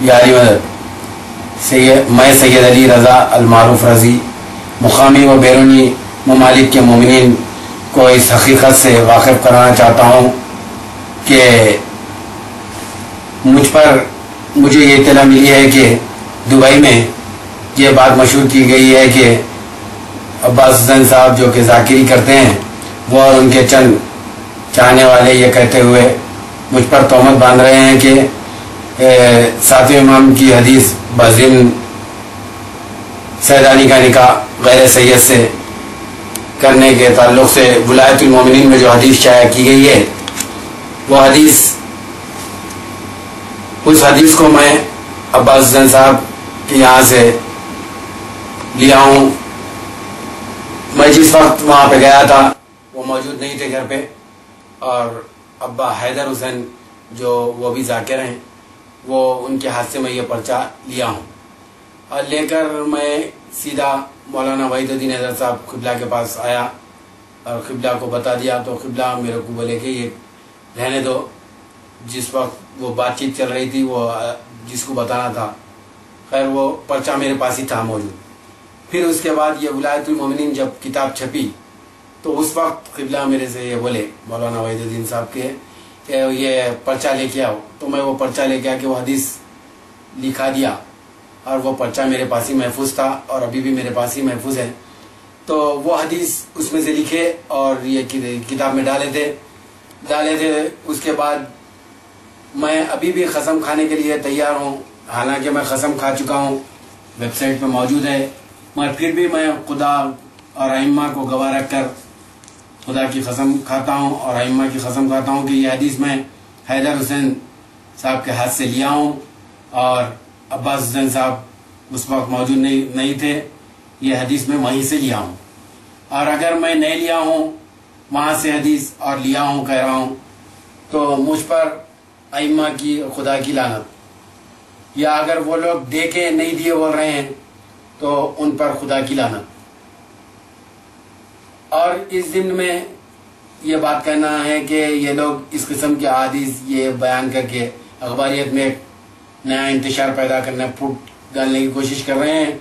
یاری مدد میں سید علی رضا المعروف رضی مقامی و بیرونی ممالک کے مومنین کو اس حقیقت سے واقف کرانا چاہتا ہوں کہ مجھے یہ اطلاع ملی ہے کہ دبئی میں یہ بات مشہور کی گئی ہے کہ عباس حسین صاحب جو کہ ذاکری کرتے ہیں وہ اور ان کے چند چاہنے والے یہ کہتے ہوئے مجھ پر تہمت باندھ رہے ہیں کہ ساتویں امام کی حدیث بازم سیدانی کا نکاح غیر سید سے کرنے کے تعلق سے ولایت المومنین میں جو حدیث شائع کی گئی ہے وہ حدیث اس حدیث کو میں عباس حسین صاحب کے یہاں سے لیا ہوں. میں جس وقت وہاں پہ گیا تھا وہ موجود نہیں تھے گھر پہ، اور ابا حیدر حسین جو وہ بھی ذاکر ہیں، وہ ان کے ہاتھ سے میں یہ پرچہ لیا ہوں، اور لے کر میں سیدھا مولانا وحید الدین حضرت صاحب قبلہ کے پاس آیا اور قبلہ کو بتا دیا. تو قبلہ میرے کو بولے کہ یہ رہنے دو. جس وقت وہ بات چیت چل رہی تھی وہ جس کو بتانا تھا، خیر وہ پرچہ میرے پاس ہی تھا موجود. پھر اس کے بعد یہ ولایت المومنین جب کتاب چھپی تو اس وقت قبلہ میرے سے یہ بولے مولانا وحید الدین صاحب کے کہ یہ پرچہ لے کے آؤ. تو میں وہ پرچہ لے کے آ کے وہ حدیث لکھا دیا، اور وہ پرچہ میرے پاس ہی محفوظ تھا اور ابھی بھی میرے پاس ہی محفوظ ہے. تو وہ حدیث اس میں سے لکھے اور یہ کتاب میں ڈالے تھے. اس کے بعد میں ابھی بھی قسم کھانے کے لیے تیار ہوں، حالانکہ میں قسم کھا چکا ہوں، ویب سائٹ پہ موجود ہے. مگر پھر بھی میں خدا اور ائمہ کو گواہ رکھ کر خدا کی قسم کھاتا ہوں اور ائمہ کی قسم کھاتا ہوں کہ یہ حدیث میں حیدر حسین صاحب کے ہاتھ سے لیا ہوں، اور عباس حسین صاحب اس وقت موجود نہیں تھے. یہ حدیث میں وہیں سے لیا ہوں، اور اگر میں نہیں لیا ہوں وہاں سے حدیث اور لیا ہوں کہہ رہا ہوں تو مجھ پر ائمہ کی خدا کی لعنت، یا اگر وہ لوگ دے کے نہیں دیے بول رہے ہیں تو ان پر خدا کی لعنت. اور اس ضمن میں یہ بات کہنا ہے کہ یہ لوگ اس قسم کے احادیث یہ بیان کر کے اخباریت میں ایک نیا انتشار پیدا کرنے، پھوٹ ڈالنے کی کوشش کر رہے ہیں،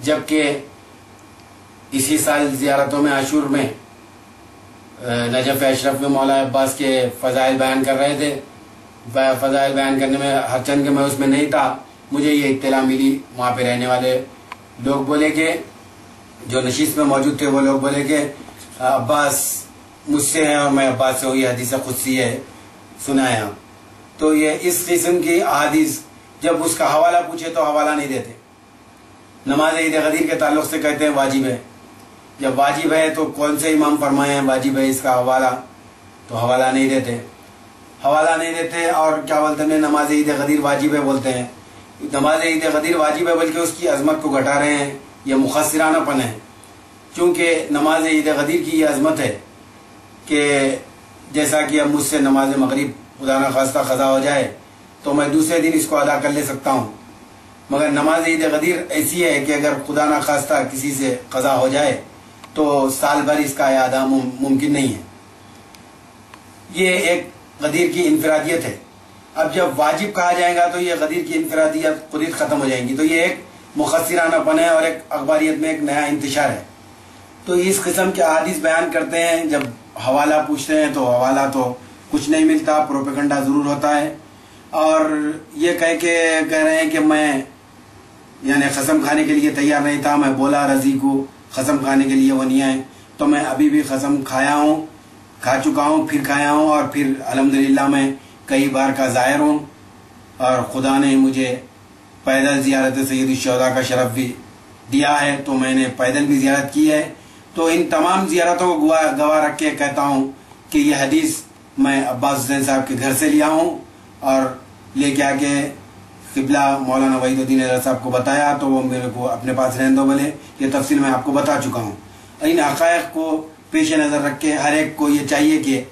جبکہ اسی سال زیارتوں میں عاشور میں نجف اشرف میں مولا عباس کے فضائل بیان کر رہے تھے. فضائل بیان کرنے میں ہرچند کہ میں اس میں نہیں تھا، مجھے یہ اطلاع ملی. وہاں پہ رہنے والے لوگ بولے کہ جو نشست میں موجود تھے وہ لوگ بولے کہ عباس مجھ سے ہیں اور میں عباس سے ہوں، یہ حدیث قدسی ہے سنایا. تو یہ اس قسم کی احادیث جب اس کا حوالہ پوچھے تو حوالہ نہیں دیتے. نماز عید غدیر کے تعلق سے کہتے ہیں واجب ہے. جب واجب ہے تو کون سے امام فرمائے ہیں واجب ہے اس کا حوالہ، تو حوالہ نہیں دیتے. اور کیا بولتے ہیں نماز عید غدیر واجب ہے بولتے ہیں. نماز عید غدیر واجب ہے بلکہ اس کی عظمت کو گھٹا رہے ہیں. یہ مخصرانہ پن ہے، کیونکہ نماز عید غدیر کی یہ عظمت ہے کہ جیسا کہ اب مجھ سے نماز مغرب خدا نخواستہ قضا ہو جائے تو میں دوسرے دن اس کو ادا کر لے سکتا ہوں، مگر نماز عید غدیر ایسی ہے کہ اگر خدا نخواستہ کسی سے قضا ہو جائے تو سال بھر اس کا اعادہ ممکن نہیں ہے. یہ ایک غدیر کی انفرادیت ہے. اب جب واجب کہا جائے گا تو یہ غدیر کی انفرادیت خود ختم ہو جائیں گی. تو یہ ایک مخصرانہ پن ہے اور ایک اخباریت میں ایک نیا انتشار ہے. تو اس قسم کے احادیث بیان کرتے ہیں، جب حوالہ پوچھتے ہیں تو حوالہ تو کچھ نہیں ملتا، پروپیگنڈا ضرور ہوتا ہے. اور یہ کہہ رہے ہیں کہ میں یعنی قسم کھانے کے لیے تیار نہیں تھا، میں بولا رضی کو قسم کھانے کے لیے وہ نہیں آئے. تو میں ابھی بھی قسم کھا چکا ہوں، پھر کھایا ہوں، اور پھر الحمدللہ میں کئی بار کا ظاہر ہوں، اور خدا نے مجھے پیدل زیارت سید الشہداء کا شرف بھی دیا ہے، تو میں نے پیدل بھی زیارت کی ہے. تو ان تمام زیارتوں کو گواہ رکھ کے کہتا ہوں کہ یہ حدیث میں عباس حسین صاحب کے گھر سے لیا ہوں، اور لے کے آ کے قبلہ مولانا وحید الدین حضرت صاحب کو بتایا تو وہ میرے کو اپنے پاس رہنے دو بولے. یہ تفصیل میں آپ کو بتا چکا ہوں. ان حقائق کو پیش نظر رکھ کے ہر ایک کو یہ چاہیے کہ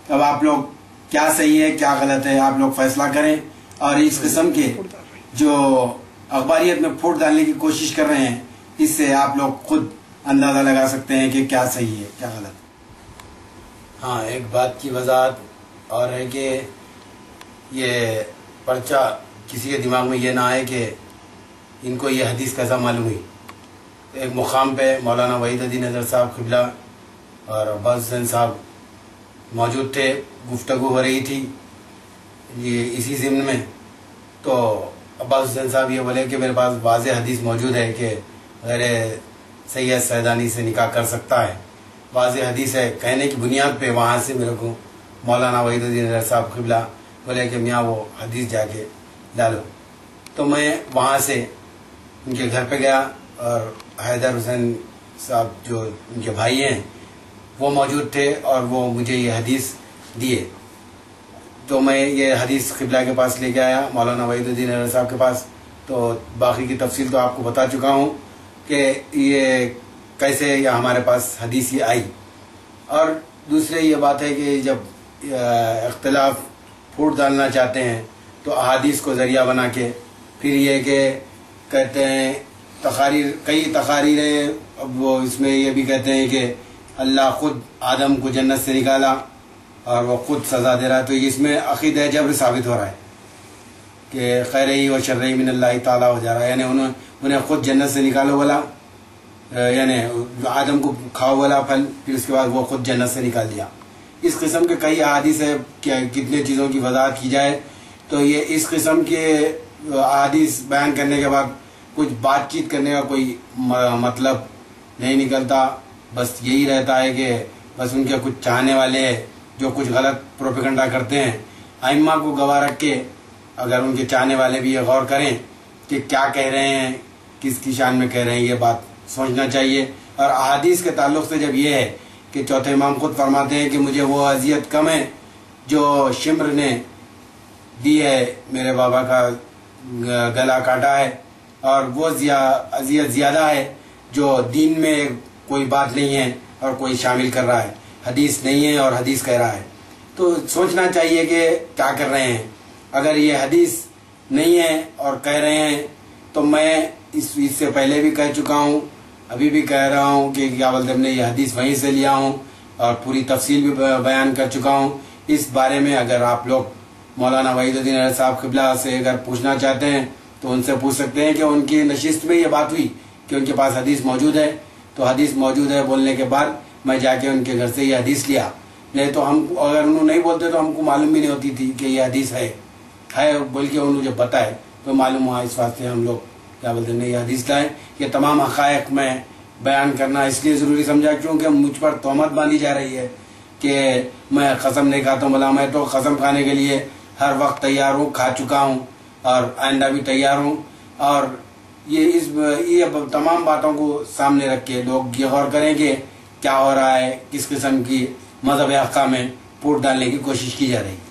اب آپ لوگ کیا صحیح ہے کیا غلط ہے آپ لوگ فیصلہ کریں، اور اس قسم کے جو اخباریت میں پھوٹ ڈالنے کی کوشش کر رہے ہیں اس سے آپ لوگ خود اندازہ لگا سکتے ہیں کہ کیا صحیح ہے کیا غلط. ہاں، ایک بات کی وضاحت اور ہے کہ یہ پرچہ کسی کے دماغ میں یہ نہ آئے کہ ان کو یہ حدیث کیسا معلوم ہوئی. ایک مقام پہ مولانا وحید الدین اظہر صاحب قبلہ اور عباس حسین صاحب موجود تھے، گفتگو ہو رہی تھی یہ اسی ضمن میں. تو عباس حسین صاحب یہ بولے کہ میرے پاس واضح حدیث موجود ہے کہ غیر سید سیدانی سے نکاح کر سکتا ہے، واضح حدیث ہے. کہنے کی بنیاد پہ وہاں سے میرے کو مولانا وحید الدین اظہر صاحب قبلہ بولے کہ میاں وہ حدیث جا کے ڈالو. تو میں وہاں سے ان کے گھر پہ گیا اور حیدر حسین صاحب جو ان کے بھائی ہیں وہ موجود تھے اور وہ مجھے یہ حدیث دیے. تو میں یہ حدیث قبلہ کے پاس لے کے آیا مولانا وحید الدین اظہر صاحب کے پاس. تو باقی کی تفصیل تو آپ کو بتا چکا ہوں کہ یہ کیسے یہ ہمارے پاس حدیث یہ آئی. اور دوسرے یہ بات ہے کہ جب اختلاف پھوٹ ڈالنا چاہتے ہیں تو احادیث کو ذریعہ بنا کے پھر یہ کہ کہتے ہیں کئی تقاریر اب وہ اس میں یہ بھی کہتے ہیں کہ اللہ خود آدم کو جنت سے نکالا اور وہ خود سزا دے رہا ہے. تو اس میں عقیدہ جبر ثابت ہو رہا ہے کہ خیر ہی و شر ہی من اللہ تعالیٰ ہو جا رہا ہے. یعنی انہیں خود جنت سے نکالو بولا، یعنی آدم کو کھاؤ بولا پھل، پھر اس کے بعد وہ خود جنت سے نکال دیا. اس قسم کے کئی احادیث ہے کہ کتنے چیزوں کی وضاحت کی جائے تو یہ اس قسم کے احادیث بیان کرنے کے بعد کچھ بات چیت کرنے کا کوئی مطلب نہیں نکلتا. بس یہی رہتا ہے کہ بس ان کے کچھ چاہنے والے جو کچھ غلط پروپیگنڈا کرتے ہیں، ائمہ کو گواہ رکھ کے اگر ان کے چاہنے والے بھی یہ غور کریں کہ کیا کہہ رہے ہیں، کس کی شان میں کہہ رہے ہیں، یہ بات سوچنا چاہیے. اور احادیث کے تعلق سے جب یہ ہے کہ چوتھے امام خود فرماتے ہیں کہ مجھے وہ اذیت کم ہے جو شمر نے دی ہے، میرے بابا کا گلا کاٹا ہے، اور وہ اذیت زیادہ ہے جو دین میں کوئی بات نہیں ہے اور کوئی شامل کر رہا ہے، حدیث نہیں ہے اور حدیث کہہ رہا ہے. تو سوچنا چاہیے کہ کیا کر رہے ہیں. اگر یہ حدیث نہیں ہے اور کہہ رہے ہیں تو میں اس سے پہلے بھی کہہ چکا ہوں، ابھی بھی کہہ رہا ہوں کہ کیا بولتے نے یہ حدیث وہیں سے لیا ہوں اور پوری تفصیل بھی بیان کر چکا ہوں. اس بارے میں اگر آپ لوگ مولانا وحید الدین اظہر صاحب قبلہ سے اگر پوچھنا چاہتے ہیں تو ان سے پوچھ سکتے ہیں کہ ان کی نشست میں یہ بات ہوئی کہ ان کے پاس حدیث موجود ہے. تو حدیث موجود ہے بولنے کے بعد میں جا کے ان کے گھر سے یہ حدیث لیا. نہیں تو ہم اگر انہوں نہیں بولتے تو ہم کو معلوم بھی نہیں ہوتی تھی کہ یہ حدیث ہے بول کے انہوں جب بتائے تو معلوم ہوا. اس واسطے ہم لوگ کیا بولتے ہیں یہ حدیث لائے. یہ تمام حقائق میں بیان کرنا اس لیے ضروری سمجھا کیونکہ مجھ پر تہمت باندھی جا رہی ہے کہ میں قسم نہیں کھاتا ہوں. بولا میں تو قسم کھانے کے لیے ہر وقت تیار ہوں، کھا چکا ہوں اور آئندہ بھی تیار ہوں. اور یہ تمام باتوں کو سامنے رکھ کے لوگ یہ غور کریں کہ کیا ہو رہا ہے، کس قسم کی مذہب حقہ میں پھوٹ ڈالنے کی کوشش کی جا رہی ہے.